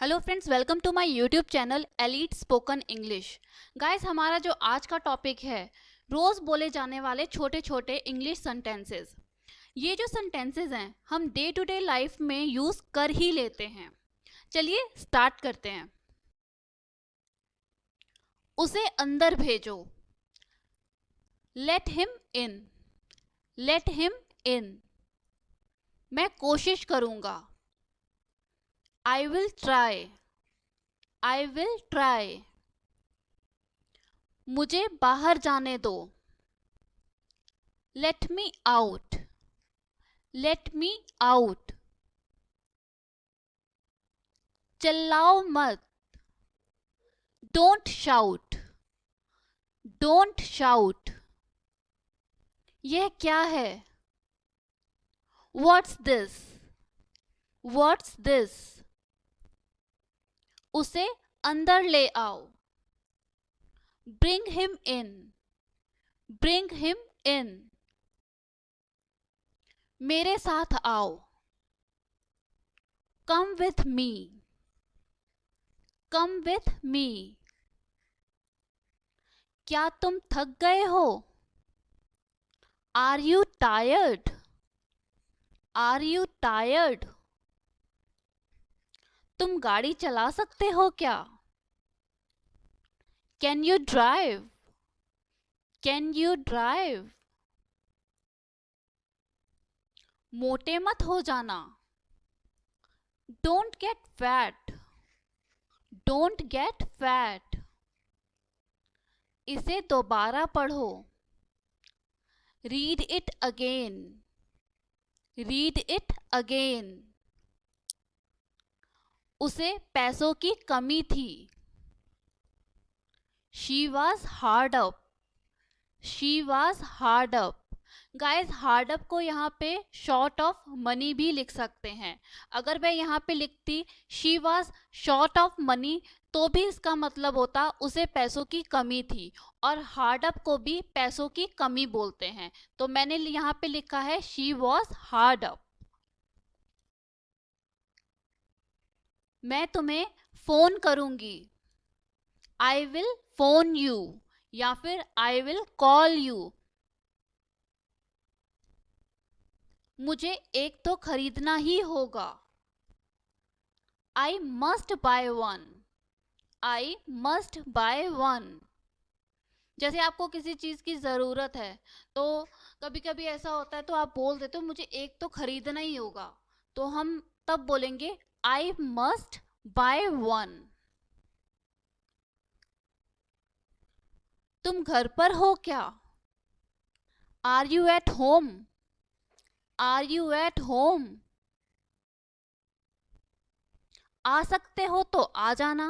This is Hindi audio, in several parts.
Hello friends, welcome to my YouTube channel Elite Spoken English. Guys, हमारा जो आज का टॉपिक है रोज बोले जाने वाले छोटे छोटे इंग्लिश सेंटेंसेस। ये जो सेंटेंसेस हैं हम डे टू डे लाइफ में यूज कर ही लेते हैं। चलिए स्टार्ट करते हैं। उसे अंदर भेजो। Let him in. Let him in. मैं कोशिश करूंगा। I will try. I will try. मुझे बाहर जाने दो। Let me out. Let me out. चिल्लाओ मत। Don't shout. Don't shout. यह क्या है? What's this? What's this? उसे अंदर ले आओ। Bring him in. Bring him in. मेरे साथ आओ। Come with me. Come with me. क्या तुम थक गए हो? Are you tired? Are you tired? तुम गाड़ी चला सकते हो क्या? Can you drive? Can you drive? मोटे मत हो जाना। Don't get fat. Don't get fat. इसे दोबारा पढ़ो। Read it again. Read it again. उसे पैसों की कमी थी। She was hard up. She was hard up. Guys, hard up को यहाँ पे शॉर्ट ऑफ मनी भी लिख सकते हैं। अगर मैं यहाँ पे लिखती she was short of money तो भी इसका मतलब होता उसे पैसों की कमी थी, और हार्ड अप को भी पैसों की कमी बोलते हैं। तो मैंने यहाँ पे लिखा है शी वॉज हार्ड अप। मैं तुम्हें फोन करूंगी। आई विल फोन यू या फिर आई विल कॉल यू। मुझे एक तो खरीदना ही होगा। I must by one. I must by one. जैसे आपको किसी चीज की जरूरत है तो कभी कभी ऐसा होता है तो आप बोल देते हो मुझे एक तो खरीदना ही होगा, तो हम तब बोलेंगे आई मस्ट बाय वन। तुम घर पर हो क्या? Are you at home? Are you at home? आ सकते हो तो आ जाना।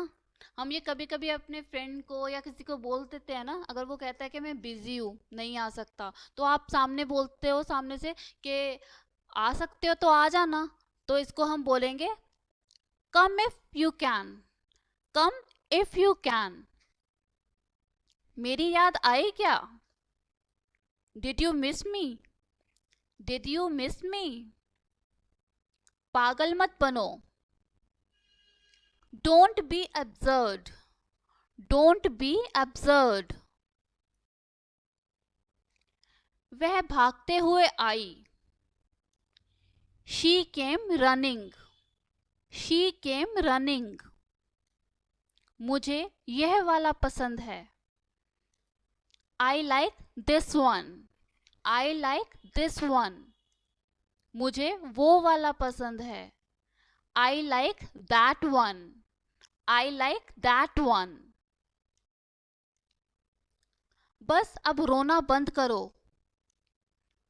हम ये कभी कभी अपने फ्रेंड को या किसी को बोल देते हैं ना, अगर वो कहता है कि मैं बिजी हूँ नहीं आ सकता, तो आप सामने बोलते हो सामने से कि आ सकते हो तो आ जाना। तो इसको हम बोलेंगे come if you can. Come if you can. मेरी याद आई क्या? Did you miss me? Did you miss me? पागल मत बनो। Don't be absurd. Don't be absurd. वह भागते हुए आई। She came running. She came running. मुझे यह वाला पसंद है। I like this one. I like this one. मुझे वो वाला पसंद है। I like that one. I like that one. बस अब रोना बंद करो।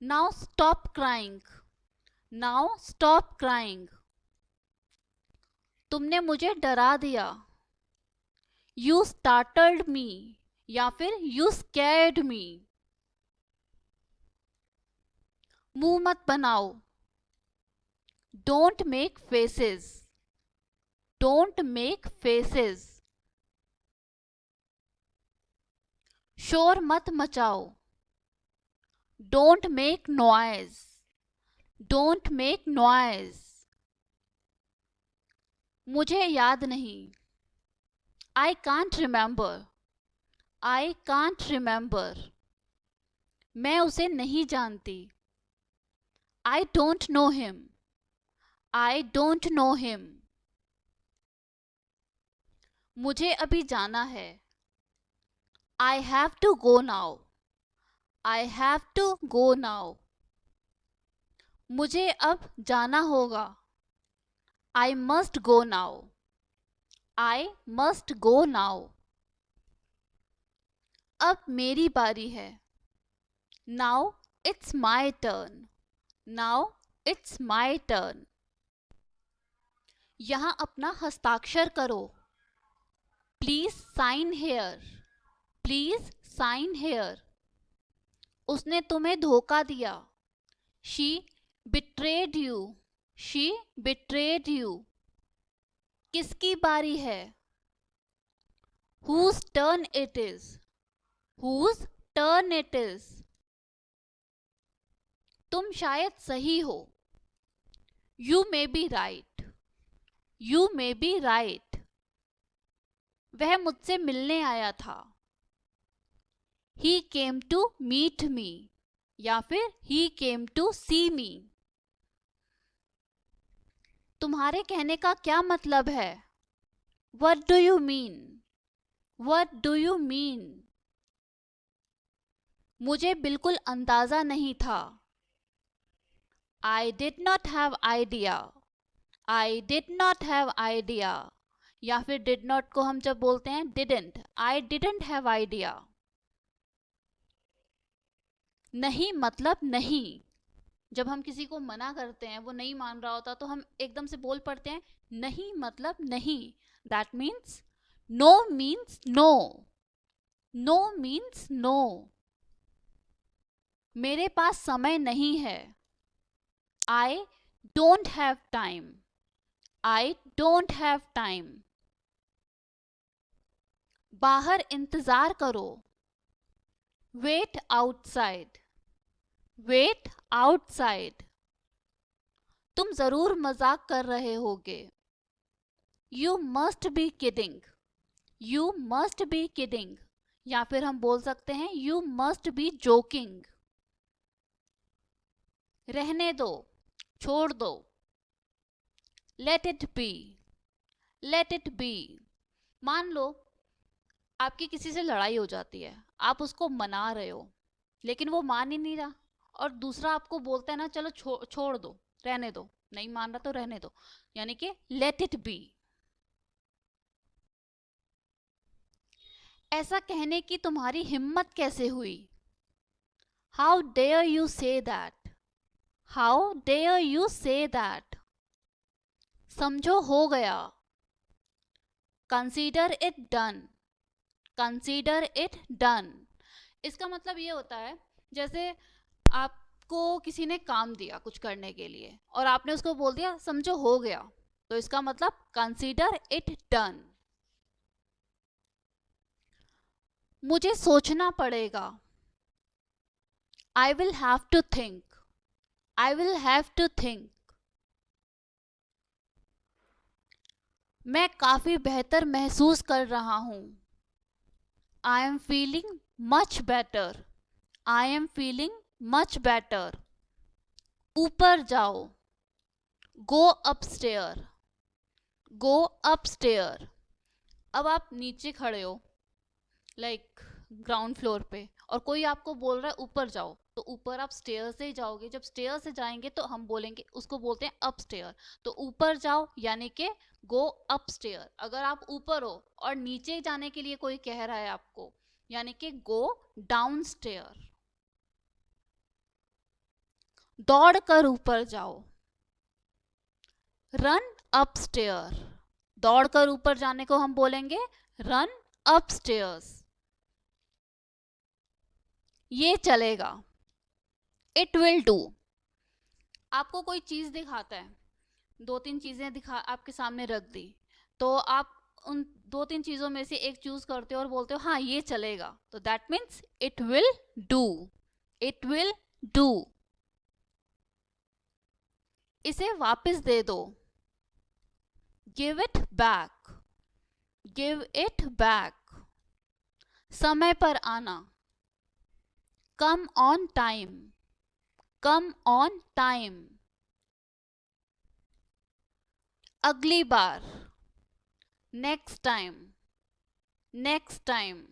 Now stop crying. Now stop crying. तुमने मुझे डरा दिया। यू स्टार्टल्ड मी या फिर यू स्कैर्ड मी। मुंह मत बनाओ। Don't make faces. Don't make faces. शोर मत मचाओ। Don't make noise. Don't make noise. मुझे याद नहीं। I can't remember. I can't remember. मैं उसे नहीं जानती। I don't know him. I don't know him. मुझे अभी जाना है। I have to go now. I have to go now. मुझे अब जाना होगा। I must go now. I must go now. अब मेरी बारी है। Now it's my turn. Now it's my turn. यहाँ अपना हस्ताक्षर करो। Please sign here. Please sign here. उसने तुम्हें धोखा दिया। She betrayed you. She betrayed you. किसकी बारी है? Whose turn it is? Whose turn it is? तुम शायद सही हो। You may be right. You may be right. वह मुझसे मिलने आया था। He came to meet me. या फिर He came to see me. तुम्हारे कहने का क्या मतलब है? What do you mean? What do you mean? मुझे बिल्कुल अंदाजा नहीं था। I did not have idea. I did not have idea. या फिर did not को हम जब बोलते हैं didn't. I didn't have idea. नहीं मतलब नहीं। जब हम किसी को मना करते हैं, वो नहीं मान रहा होता, तो हम एकदम से बोल पड़ते हैं नहीं मतलब नहीं। That means no means no. No means no. मेरे पास समय नहीं है। I don't have time. I don't have time. बाहर इंतजार करो। Wait outside. Wait outside. तुम जरूर मजाक कर रहे होगे। You must be kidding. You must be kidding. या फिर हम बोल सकते हैं You must be joking. रहने दो, छोड़ दो। Let it be. Let it be. मान लो आपकी किसी से लड़ाई हो जाती है, आप उसको मना रहे हो, लेकिन वो मान ही नहीं रहा, और दूसरा आपको बोलता है ना चलो छोड़ दो, रहने दो, नहीं मान रहा तो रहने दो, यानी कि लेट इट बी। ऐसा कहने की तुम्हारी हिम्मत कैसे हुई? How dare you say that. How dare you say that. समझो हो गया। Consider it done. Consider it done. इसका मतलब ये होता है, जैसे आपको किसी ने काम दिया कुछ करने के लिए और आपने उसको बोल दिया समझो हो गया, तो इसका मतलब कंसीडर इट डन। मुझे सोचना पड़ेगा। I will have to think. I will have to think. मैं काफी बेहतर महसूस कर रहा हूं। I am feeling much better. I am feeling much better. ऊपर जाओ। Go upstair. Go upstair. अब आप नीचे खड़े हो, लाइक ग्राउंड फ्लोर पे, और कोई आपको बोल रहा है ऊपर जाओ, तो ऊपर आप स्टेयर से ही जाओगे। जब स्टेयर से जाएंगे तो हम बोलेंगे, उसको बोलते हैं अपस्टेयर। तो ऊपर जाओ यानी कि गो अपस्टेयर। अगर आप ऊपर हो और नीचे जाने के लिए कोई कह रहा है आपको, यानी कि गो डाउनस्टेयर। दौड़ कर ऊपर जाओ। Run upstair. दौड़कर ऊपर जाने को हम बोलेंगे रन अपस्टेयर्स। ये चलेगा। It will do. आपको कोई चीज दिखाता है, दो तीन चीजें दिखा आपके सामने रख दी, तो आप उन दो तीन चीजों में से एक चूज करते हो और बोलते हो हाँ ये चलेगा, तो that means it will do. It will do. इसे वापस दे दो। Give it back, give it back. समय पर आना, come on time, come on time. अगली बार, नेक्स्ट टाइम, नेक्स्ट टाइम।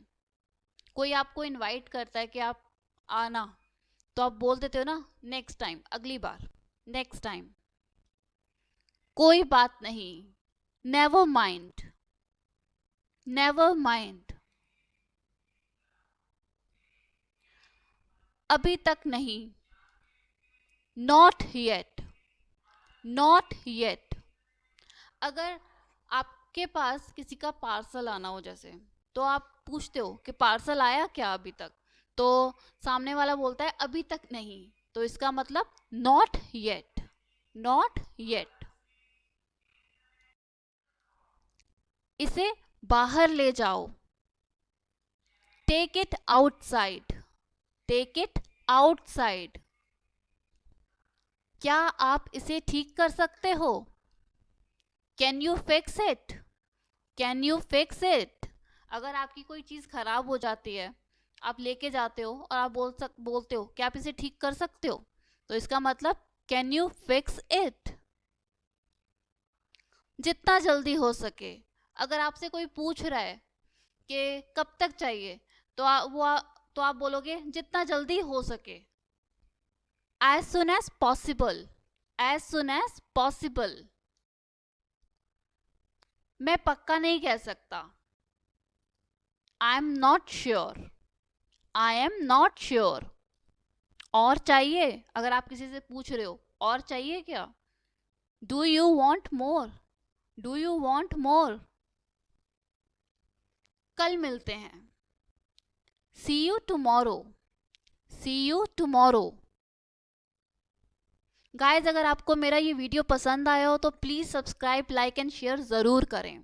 कोई आपको इनवाइट करता है कि आप आना, तो आप बोल देते हो ना नेक्स्ट टाइम, अगली बार, नेक्स्ट टाइम। कोई बात नहीं, नेवर माइंड, नेवर माइंड। अभी तक नहीं, नॉट येट, नॉट येट। अगर आपके पास किसी का पार्सल आना हो जैसे, तो आप पूछते हो कि पार्सल आया क्या अभी तक, तो सामने वाला बोलता है अभी तक नहीं, तो इसका मतलब नॉट येट, नॉट येट। इसे बाहर ले जाओ, take it outside, take it outside. क्या आप इसे ठीक कर सकते हो? Can you fix it, can you fix it. अगर आपकी कोई चीज खराब हो जाती है, आप लेके जाते हो और आप बोलते हो कि आप इसे ठीक कर सकते हो, तो इसका मतलब कैन यू फिक्स इट। जितना जल्दी हो सके। अगर आपसे कोई पूछ रहा है कि कब तक चाहिए, तो तो आप बोलोगे जितना जल्दी हो सके, as soon as possible, as soon as possible। मैं पक्का नहीं कह सकता, I am not sure, I am not sure। और चाहिए, अगर आप किसी से पूछ रहे हो और चाहिए क्या, do you want more, do you want more। कल मिलते हैं, see you tomorrow, see you tomorrow। Guys, अगर आपको मेरा ये वीडियो पसंद आया हो तो please subscribe, like and share ज़रूर करें।